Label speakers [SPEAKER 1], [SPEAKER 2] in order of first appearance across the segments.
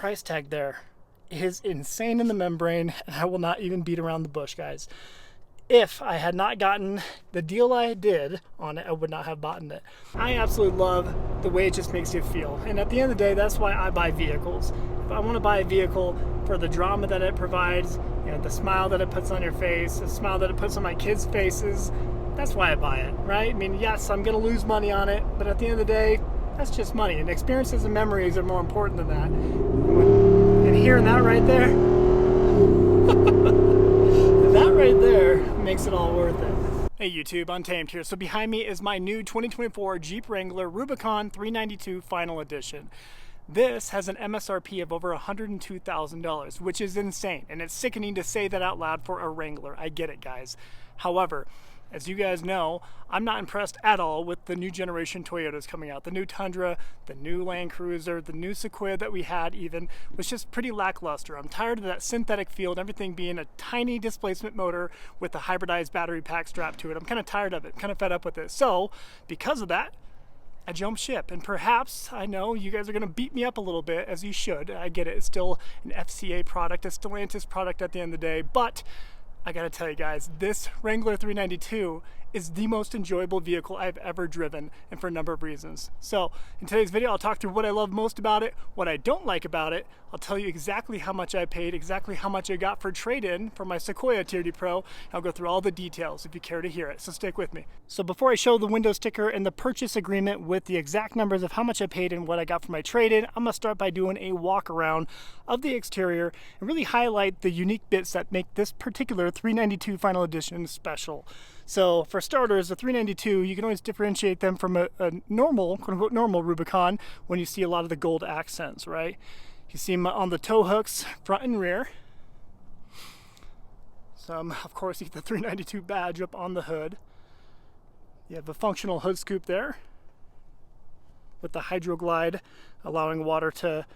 [SPEAKER 1] price tag there is insane in the membrane, and I will not even beat around the bush, guys. If I had not gotten the deal I did on it, I would not have bought it. I absolutely love the way it just makes you feel. And at the end of the day, that's why I buy vehicles. If I want to buy a vehicle for the drama that it provides, you know, the smile that it puts on your face, the smile that it puts on my kids' faces, that's why I buy it, right? I mean, yes, I'm going to lose money on it, but at the end of the day, that's just money. And experiences and memories are more important than that. And hearing that right there, that right there makes it all worth it. Hey YouTube, Untamed here. So behind me is my new 2024 Jeep Wrangler Rubicon 392 Final Edition. This has an MSRP of over $102,000, which is insane. And it's sickening to say that out loud for a Wrangler. I get it, guys. However, as you guys know, I'm not impressed at all with the new generation Toyotas coming out. The new Tundra, the new Land Cruiser, the new Sequoia that we had even was just pretty lackluster. I'm tired of that synthetic feel and everything being a tiny displacement motor with a hybridized battery pack strapped to it. I'm kind of tired of it, kind of fed up with it. So because of that, I jumped ship, and perhaps, I know you guys are going to beat me up a little bit, as you should. I get it. It's still an FCA product, a Stellantis product at the end of the day, but I gotta tell you guys, this Wrangler 392 is the most enjoyable vehicle I've ever driven, and for a number of reasons. So in today's video, I'll talk through what I love most about it, what I don't like about it. I'll tell you exactly how much I paid, exactly how much I got for trade-in for my Sequoia TRD Pro. And I'll go through all the details if you care to hear it, so stick with me. So before I show the window sticker and the purchase agreement with the exact numbers of how much I paid and what I got for my trade-in, I'm gonna start by doing a walk around of the exterior and really highlight the unique bits that make this particular 392 Final Edition special. So for starters, the 392, you can always differentiate them from a normal, quote-unquote normal Rubicon when you see a lot of the gold accents, right? You see them on the tow hooks, front and rear. Some, of course, you get the 392 badge up on the hood. You have a functional hood scoop there with the Hydroglide, allowing water to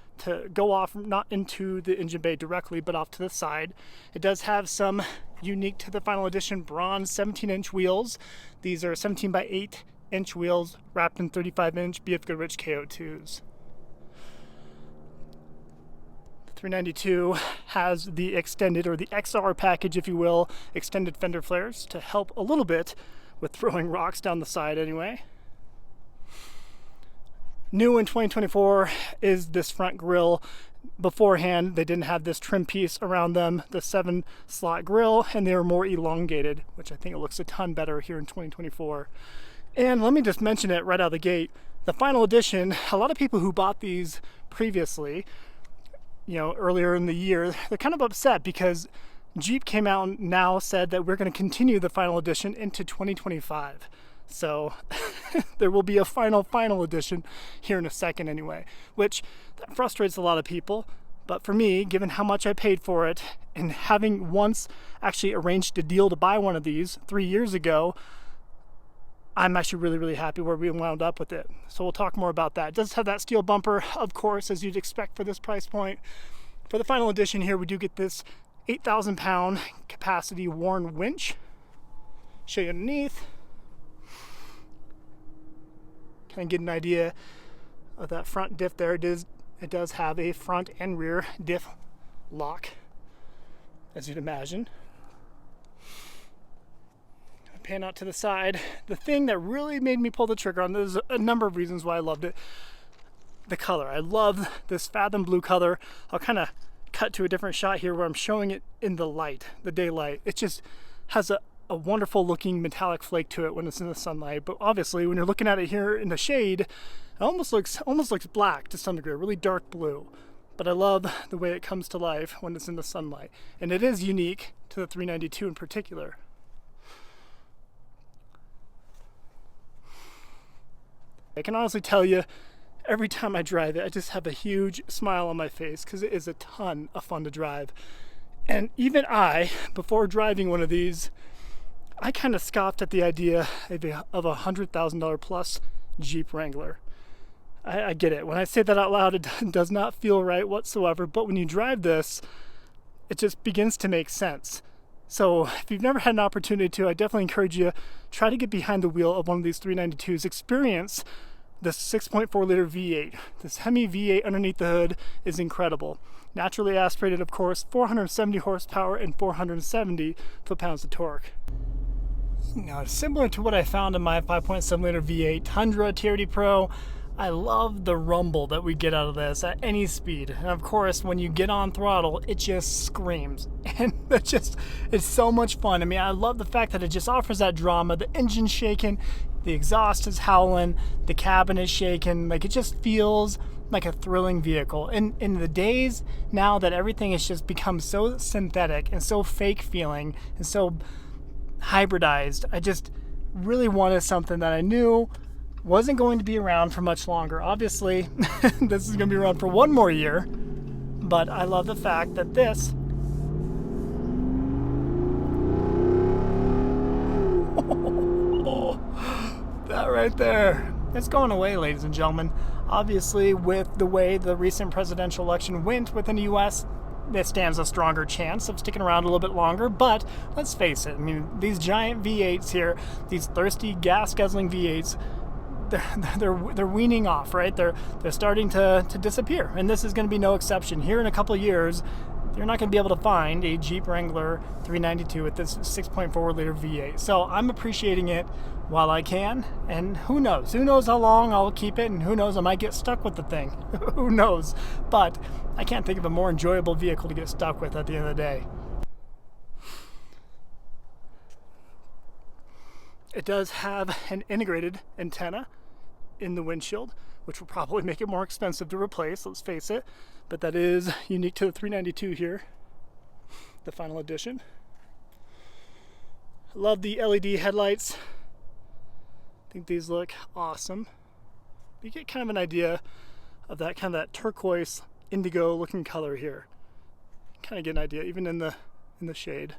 [SPEAKER 1] go off, not into the engine bay directly, but off to the side. It does have some unique to the Final Edition bronze 17-inch wheels. These are 17 by 8-inch wheels wrapped in 35-inch BF Goodrich KO2s. The 392 has the extended, or the XR package, if you will, extended fender flares to help a little bit with throwing rocks down the side anyway. New in 2024 is this front grille. Beforehand, they didn't have this trim piece around them, the 7-slot grille, and they were more elongated, which I think it looks a ton better here in 2024. And let me just mention it right out of the gate. The Final Edition, a lot of people who bought these previously, you know, earlier in the year, they're kind of upset because Jeep came out and now said that we're going to continue the Final Edition into 2025. So there will be a final edition here in a second anyway, which that frustrates a lot of people. But for me, given how much I paid for it and having once actually arranged a deal to buy one of these 3 years ago, I'm actually really happy where we wound up with it. So we'll talk more about that. It does have that steel bumper, of course, as you'd expect for this price point. For the Final Edition here, we do get this 8,000 pound capacity Warn winch. Show you underneath. Kind of get an idea of that front diff there. It does have a front and rear diff lock, as you'd imagine. Pan out to the side. The thing that really made me pull the trigger on this, there's a number of reasons why I loved it. The color. I love this Fathom Blue color. I'll kind of cut to a different shot here where I'm showing it in the light, the daylight. It just has a wonderful looking metallic flake to it when it's in the sunlight, but obviously when you're looking at it here in the shade, it almost looks black to some degree, really dark blue. But I love the way it comes to life when it's in the sunlight, and it is unique to the 392 in particular. I can honestly tell you, every time I drive it, I just have a huge smile on my face because it is a ton of fun to drive. And even I, before driving one of these, I kind of scoffed at the idea of a $100,000 plus Jeep Wrangler. I get it. When I say that out loud, it does not feel right whatsoever, but when you drive this, it just begins to make sense. So if you've never had an opportunity to, I definitely encourage you, try to get behind the wheel of one of these 392s, experience This 6.4 liter V8, this Hemi V8 underneath the hood is incredible. Naturally aspirated, of course, 470 horsepower and 470 foot-pounds of torque. Now, similar to what I found in my 5.7 liter V8 Tundra TRD Pro, I love the rumble that we get out of this at any speed. And of course, when you get on throttle, it just screams. And it's so much fun. I mean, I love the fact that it just offers that drama. The engine's shaking, the exhaust is howling, the cabin is shaking. Like, it just feels like a thrilling vehicle. And in the days now that everything has just become so synthetic and so fake feeling and so hybridized, I just really wanted something that I knew wasn't going to be around for much longer. Obviously, this is going to be around for one more year, but I love the fact that this that right there, it's going away, ladies and gentlemen. Obviously, with the way the recent presidential election went within the US, this stands a stronger chance of sticking around a little bit longer. But let's face it, I mean, these giant V8s here, these thirsty gas guzzling V8s, they're weaning off, right? They're starting to disappear, and this is going to be no exception. Here in a couple of years, you're not going to be able to find a Jeep Wrangler 392 with this 6.4 liter V8. So I'm appreciating it while I can, and who knows how long I'll keep it, and who knows, I might get stuck with the thing. Who knows? But I can't think of a more enjoyable vehicle to get stuck with at the end of the day. It does have an integrated antenna in the windshield, which will probably make it more expensive to replace, let's face it, but that is unique to the 392 here, the final edition. I love the LED headlights. I think these look awesome. You get kind of an idea of that turquoise indigo looking color here. Kind of get an idea even in the shade.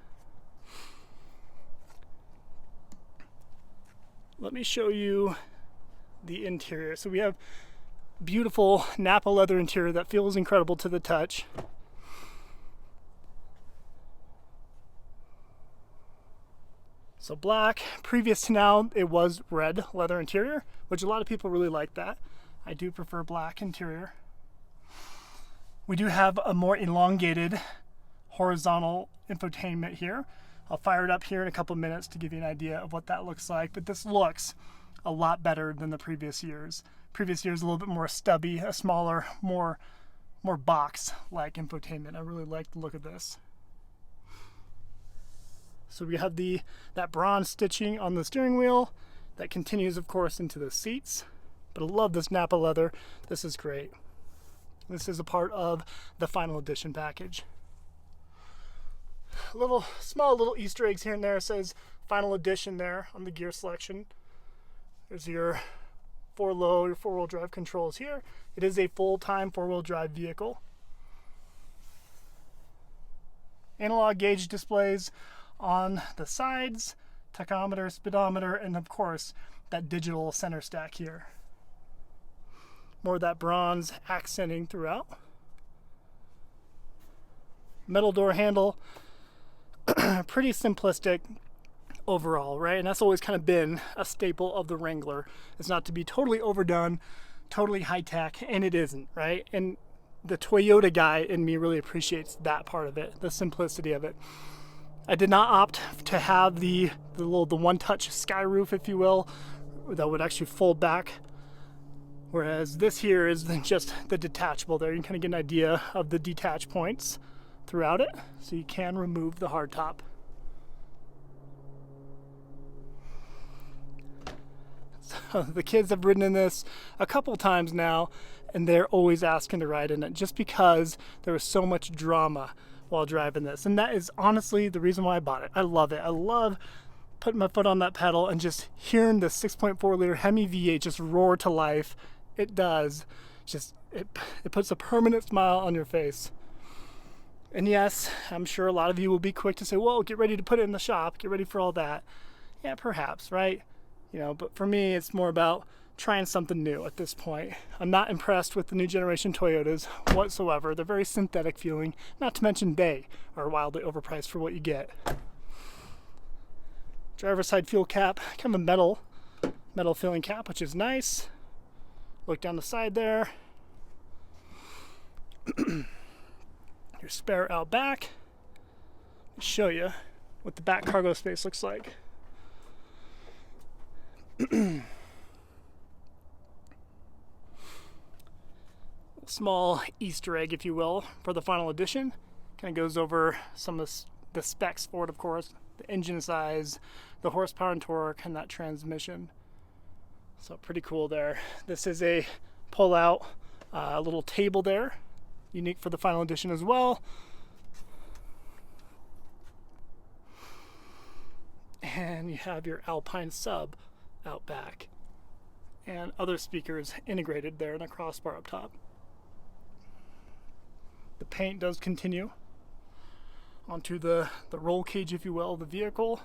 [SPEAKER 1] Let me show you the interior. So we have beautiful Napa leather interior that feels incredible to the touch. So black. Previous to now, it was red leather interior, which a lot of people really like that. I do prefer black interior. We do have a more elongated horizontal infotainment here. I'll fire it up here in a couple minutes to give you an idea of what that looks like, but this looks a lot better than the previous years. Previous years a little bit more stubby, a smaller, more box-like infotainment. I really like the look of this. So we have that bronze stitching on the steering wheel that continues, of course, into the seats. But I love this Napa leather. This is great. This is a part of the final edition package. Small little Easter eggs here and there. It says final edition there on the gear selection. There's your your four-wheel drive controls here. It is a full-time four-wheel drive vehicle. Analog gauge displays on the sides, tachometer, speedometer, and of course that digital center stack here. More of that bronze accenting throughout. Metal door handle. Pretty simplistic overall, right? And that's always kind of been a staple of the Wrangler. It's not to be totally overdone, totally high-tech, and it isn't, right? And the Toyota guy in me really appreciates that part of it, the simplicity of it. I did not opt to have the one-touch sky roof, if you will, that would actually fold back, whereas this here is just the detachable there. You can kind of get an idea of the detach points throughout it, so you can remove the hardtop. So the kids have ridden in this a couple times now, and they're always asking to ride in it just because there was so much drama while driving this. And that is honestly the reason why I bought it. I love it. I love putting my foot on that pedal and just hearing the 6.4 liter Hemi V8 just roar to life. It does. It puts a permanent smile on your face. And yes, I'm sure a lot of you will be quick to say, whoa, get ready to put it in the shop, get ready for all that. Yeah, perhaps, right? You know, but for me, it's more about trying something new at this point. I'm not impressed with the new generation Toyotas whatsoever. They're very synthetic feeling, not to mention they are wildly overpriced for what you get. Driver's side fuel cap, kind of a metal filling cap, which is nice. Look down the side there. Your spare out back. Show you what the back cargo space looks like. Small Easter egg, if you will, for the final edition. Kind of goes over some of the specs for it, of course. The engine size, the horsepower and torque, and that transmission. So pretty cool there. This is a pull-out little table there, unique for the final edition as well. And you have your Alpine sub out back, and other speakers integrated there in a crossbar up top. The paint does continue onto the roll cage, if you will, of the vehicle.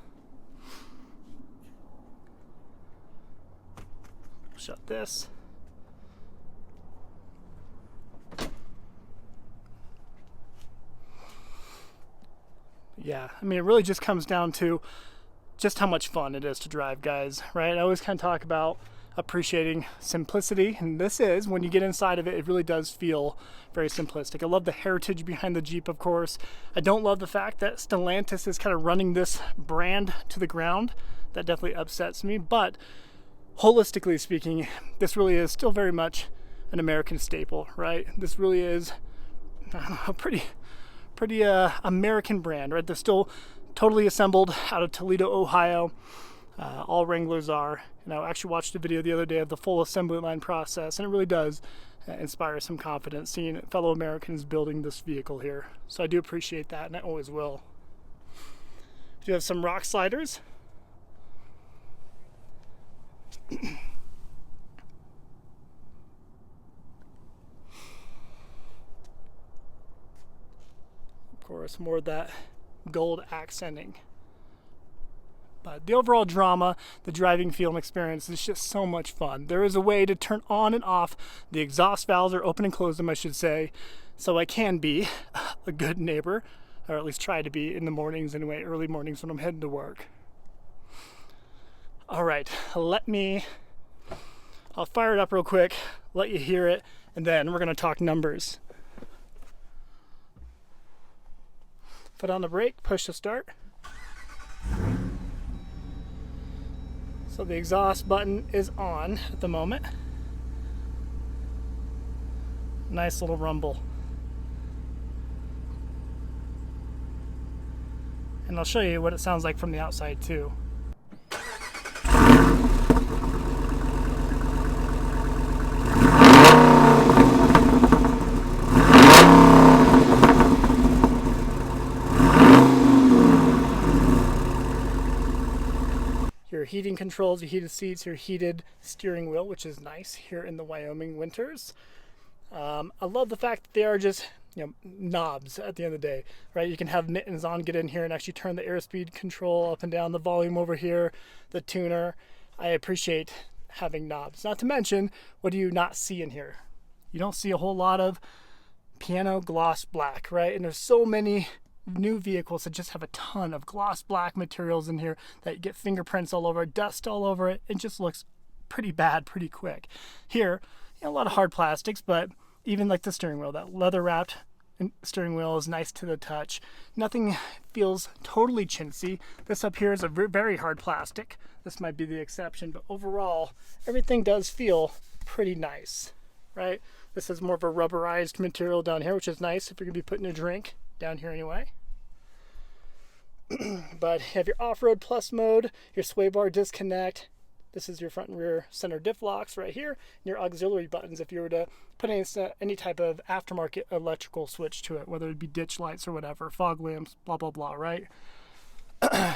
[SPEAKER 1] Shut this. Yeah, I mean, it really just comes down to just how much fun it is to drive, guys, right? I always kind of talk about appreciating simplicity, and this is, when you get inside of it, it really does feel very simplistic. I love the heritage behind the Jeep, of course. I don't love the fact that Stellantis is kind of running this brand to the ground. That definitely upsets me, but holistically speaking, this really is still very much an American staple, right? This really is, I don't know, a pretty American brand, right? They're still totally assembled out of Toledo, Ohio. All Wranglers are. And I actually watched a video the other day of the full assembly line process, and it really does inspire some confidence seeing fellow Americans building this vehicle here. So I do appreciate that, and I always will. You have some rock sliders. Of course, more of that gold accenting. But the overall drama, the driving feel and experience is just so much fun. There is a way to turn on and off the exhaust valves, or open and close them, I should say, so I can be a good neighbor, or at least try to be in the mornings anyway, early mornings when I'm heading to work. All right, I'll fire it up real quick, let you hear it, and then we're gonna talk numbers. Foot on the brake, push to start. So the exhaust button is on at the moment. Nice little rumble. And I'll show you what it sounds like from the outside too. Your heating controls, your heated seats, your heated steering wheel, which is nice here in the Wyoming winters. I love the fact that they are just, knobs at the end of the day, right? You can have mittens on, get in here and actually turn the airspeed control up and down, the volume over here, the tuner. I appreciate having knobs. Not to mention, what do you not see in here? You don't see a whole lot of piano gloss black, right? And there's so many new vehicles that just have a ton of gloss black materials in here that you get fingerprints all over it, dust all over it. It just looks pretty bad pretty quick. Here, a lot of hard plastics, but even like the steering wheel, that leather wrapped steering wheel is nice to the touch. Nothing feels totally chintzy. This up here is a very hard plastic. This might be the exception, but overall, everything does feel pretty nice, right? This is more of a rubberized material down here, which is nice if you're gonna be putting a drink down here anyway. But you have your off-road plus mode, your sway bar disconnect. This is your front and rear center diff locks right here, and your auxiliary buttons if you were to put any type of aftermarket electrical switch to it, whether it be ditch lights or whatever, fog lamps, blah, blah, blah, right?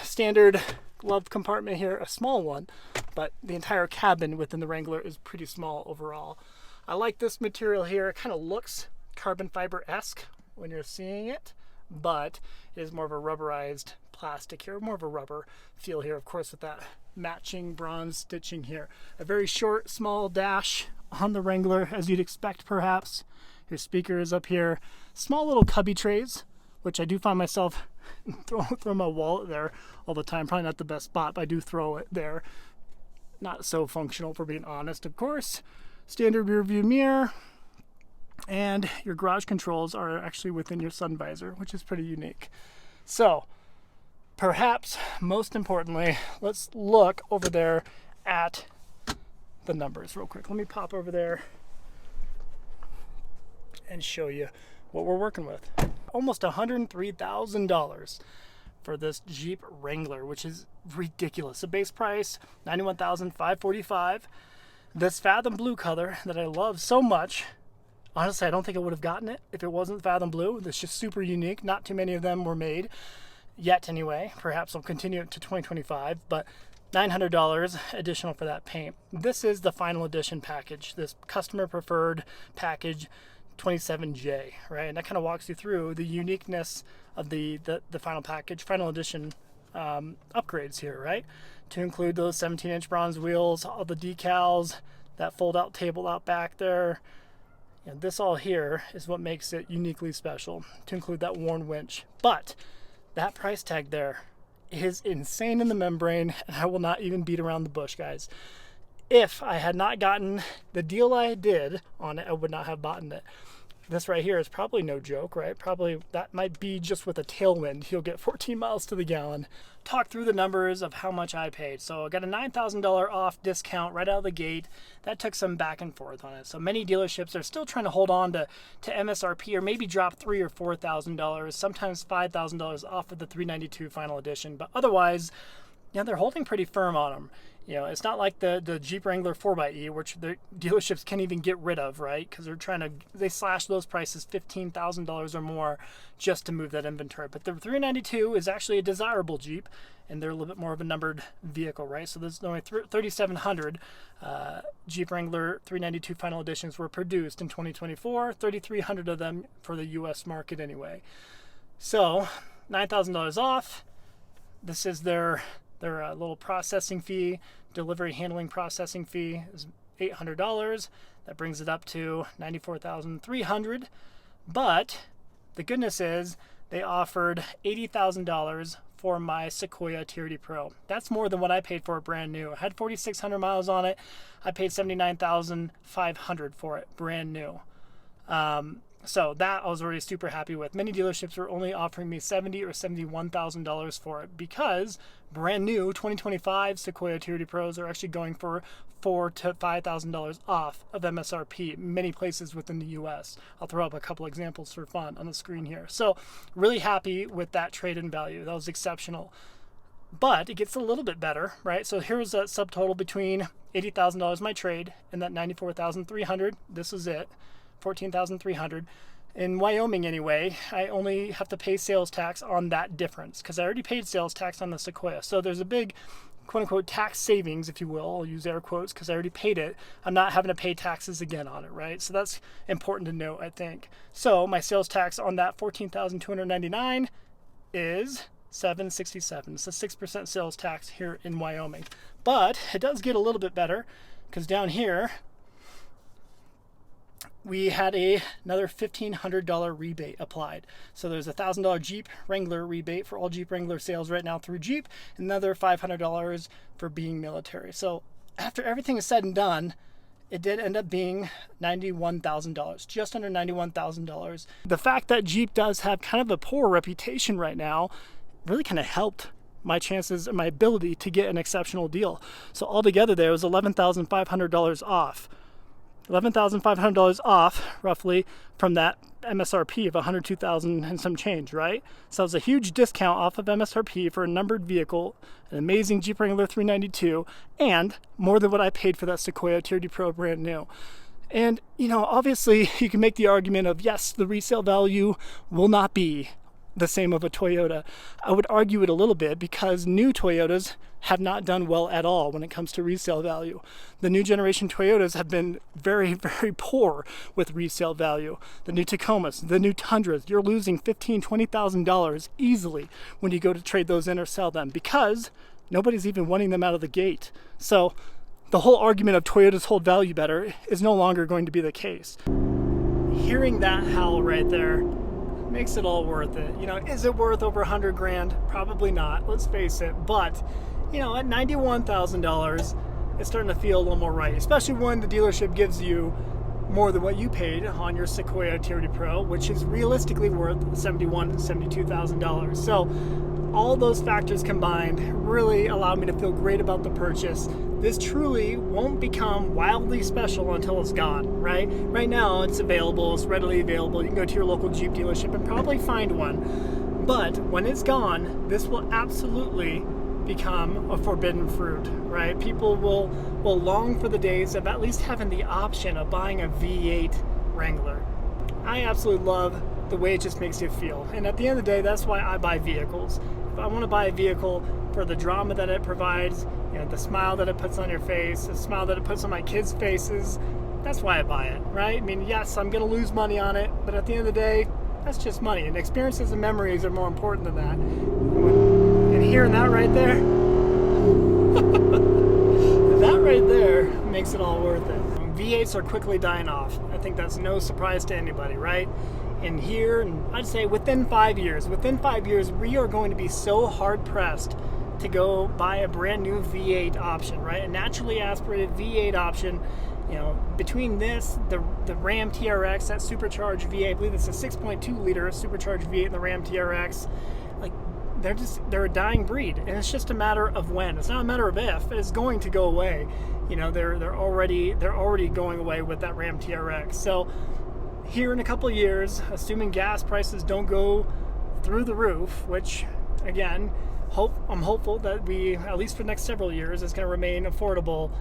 [SPEAKER 1] Standard glove compartment here, a small one, but the entire cabin within the Wrangler is pretty small overall. I like this material here. It kind of looks carbon fiber-esque when you're seeing it, but it is more of a rubberized plastic here, more of a rubber feel here, of course, with that matching bronze stitching here. A very short, small dash on the Wrangler, as you'd expect perhaps. Your speakers up here, small little cubby trays, which I do find myself throw my wallet there all the time. Probably not the best spot, but I do throw it there. Not so functional, for being honest, of course. standard rear view mirror, and your garage controls are actually within your sun visor, which is pretty unique. So perhaps most importantly, let's look over there at the numbers real quick. Let me pop over there and show you what we're working with. Almost $103,000 for this Jeep Wrangler, which is ridiculous. The base price, $91,545. This Fathom Blue color that I love so much, honestly, I don't think I would have gotten it if it wasn't Fathom Blue. It's just super unique. Not too many of them were made yet anyway. Perhaps I'll continue it to 2025, but $900 additional for that paint. This is the final edition package, this customer preferred package 27J, right? And that kind of walks you through the uniqueness of the final package, final edition upgrades here, right? To include those 17-inch bronze wheels, all the decals, that fold-out table out back there. And this all here is what makes it uniquely special, to include that worn winch. But that price tag there is insane in the membrane, and I will not even beat around the bush, guys. If I had not gotten the deal I did on it, I would not have bought it. This right here is probably no joke, right? Probably that might be just with a tailwind. You'll get 14 miles to the gallon. Talk through the numbers of how much I paid. So I got a $9,000 off discount right out of the gate. That took some back and forth on it. So many dealerships are still trying to hold on to MSRP, or maybe drop $3,000 or $4,000, sometimes $5,000 off of the 392 final edition. But otherwise, yeah, they're holding pretty firm on them. You know, it's not like the Jeep Wrangler 4xe, which the dealerships can't even get rid of, right? Because they slash those prices $15,000 or more just to move that inventory. But the 392 is actually a desirable Jeep, and they're a little bit more of a numbered vehicle, right? So there's only 3,700 Jeep Wrangler 392 final editions were produced in 2024, 3,300 of them for the U.S. market anyway. So $9,000 off. This is their little processing fee, delivery handling processing fee is $800. That brings it up to $94,300. But the goodness is they offered $80,000 for my Sequoia TRD Pro. That's more than what I paid for it brand new. I had 4,600 miles on it. I paid $79,500 for it brand new. So that I was already super happy with. Many dealerships were only offering me $70,000 or $71,000 for it, because brand new 2025 Sequoia TRD Pros are actually going for $4,000 to $5,000 off of MSRP, many places within the US. I'll throw up a couple examples for fun on the screen here. So really happy with that trade-in value. That was exceptional. But it gets a little bit better, right? So here's a subtotal between $80,000 my trade and that $94,300. This is it. $14,300. In Wyoming anyway, I only have to pay sales tax on that difference, because I already paid sales tax on the Sequoia. So there's a big quote-unquote tax savings, if you will. I'll use air quotes because I already paid it. I'm not having to pay taxes again on it, right? So that's important to note, I think. So my sales tax on that $14,299 is $767. It's a 6% sales tax here in Wyoming. But it does get a little bit better, because down here we had another $1,500 rebate applied. So there's a $1,000 Jeep Wrangler rebate for all Jeep Wrangler sales right now through Jeep, another $500 for being military. So after everything is said and done, it did end up being $91,000, just under $91,000. The fact that Jeep does have kind of a poor reputation right now really kind of helped my chances and my ability to get an exceptional deal. So altogether there was $11,500 off. $11,500 off, roughly, from that MSRP of $102,000 and some change, right? So it was a huge discount off of MSRP for a numbered vehicle, an amazing Jeep Wrangler 392, and more than what I paid for that Sequoia TRD Pro brand new. And, you know, obviously you can make the argument of, yes, the resale value will not be the same of a Toyota. I would argue it a little bit, because new Toyotas have not done well at all when it comes to resale value. The new generation Toyotas have been very, very poor with resale value. The new Tacomas, the new Tundras, you're losing $15,000, $20,000 easily when you go to trade those in or sell them, because nobody's even wanting them out of the gate. So the whole argument of Toyotas hold value better is no longer going to be the case. Hearing that howl right there makes it all worth it. You know, is it worth over 100 grand? Probably not, let's face it. But, you know, at $91,000, it's starting to feel a little more right, especially when the dealership gives you more than what you paid on your Sequoia TRD Pro, which is realistically worth $71,000 to $72,000. So all those factors combined really allowed me to feel great about the purchase. This truly won't become wildly special until it's gone, right? Right now it's available, it's readily available. You can go to your local Jeep dealership and probably find one. But when it's gone, this will absolutely become a forbidden fruit, right? People will long for the days of at least having the option of buying a V8 Wrangler. I absolutely love the way it just makes you feel. And at the end of the day, that's why I buy vehicles. If I want to buy a vehicle for the drama that it provides, you know, the smile that it puts on your face, the smile that it puts on my kids' faces, that's why I buy it, right? I mean, yes, I'm going to lose money on it, but at the end of the day, that's just money. And experiences and memories are more important than that. And hearing that right there, that right there makes it all worth it. V8s are quickly dying off. I think that's no surprise to anybody, right? And here, and I'd say within 5 years, we are going to be so hard pressed to go buy a brand new V8 option, right? A naturally aspirated V8 option. You know, between this, the Ram TRX, that supercharged V8, I believe it's a 6.2 liter supercharged V8 in the Ram TRX. Like, they're a dying breed, and it's just a matter of when. It's not a matter of if. It's going to go away. You know, they're already going away with that Ram TRX. So here in a couple of years, assuming gas prices don't go through the roof, which again, I'm hopeful that we, at least for the next several years, is going to remain affordable.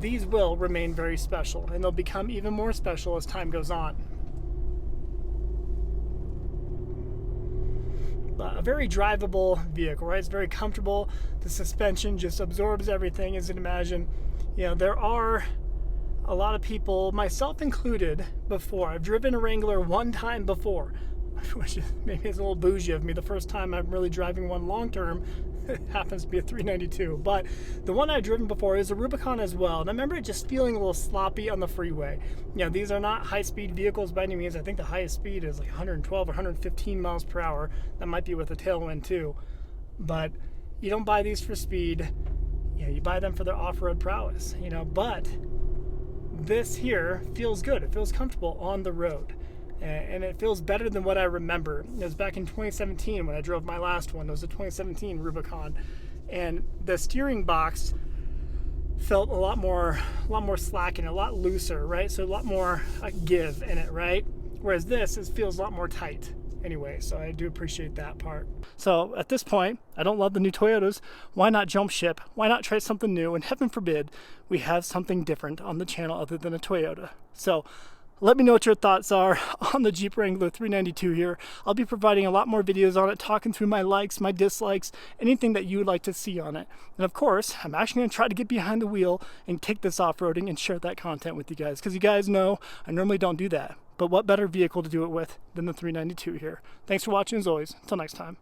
[SPEAKER 1] These will remain very special, and they'll become even more special as time goes on. But a very drivable vehicle, right? It's very comfortable. The suspension just absorbs everything, as you can imagine. You know, there are a lot of people, myself included, before. I've driven a Wrangler one time before, which is, maybe it's a little bougie of me. The first time I'm really driving one long term, it happens to be a 392. But the one I've driven before is a Rubicon as well. And I remember it just feeling a little sloppy on the freeway. You know, these are not high-speed vehicles by any means. I think the highest speed is like 112 or 115 miles per hour. That might be with a tailwind too. But you don't buy these for speed. You know, you buy them for their off-road prowess. You know, but this here feels good. It feels comfortable on the road. And it feels better than what I remember. It was back in 2017 when I drove my last one. It was a 2017 Rubicon, and the steering box felt a lot more slack and a lot looser, right? So a lot more give in it, right? Whereas this, it feels a lot more tight anyway. So I do appreciate that part. So at this point, I don't love the new Toyotas. Why not jump ship? Why not try something new? And heaven forbid we have something different on the channel other than a Toyota. So let me know what your thoughts are on the Jeep Wrangler 392 here. I'll be providing a lot more videos on it, talking through my likes, my dislikes, anything that you would like to see on it. And of course, I'm actually going to try to get behind the wheel and take this off-roading and share that content with you guys, because you guys know I normally don't do that. But what better vehicle to do it with than the 392 here. Thanks for watching as always. Until next time.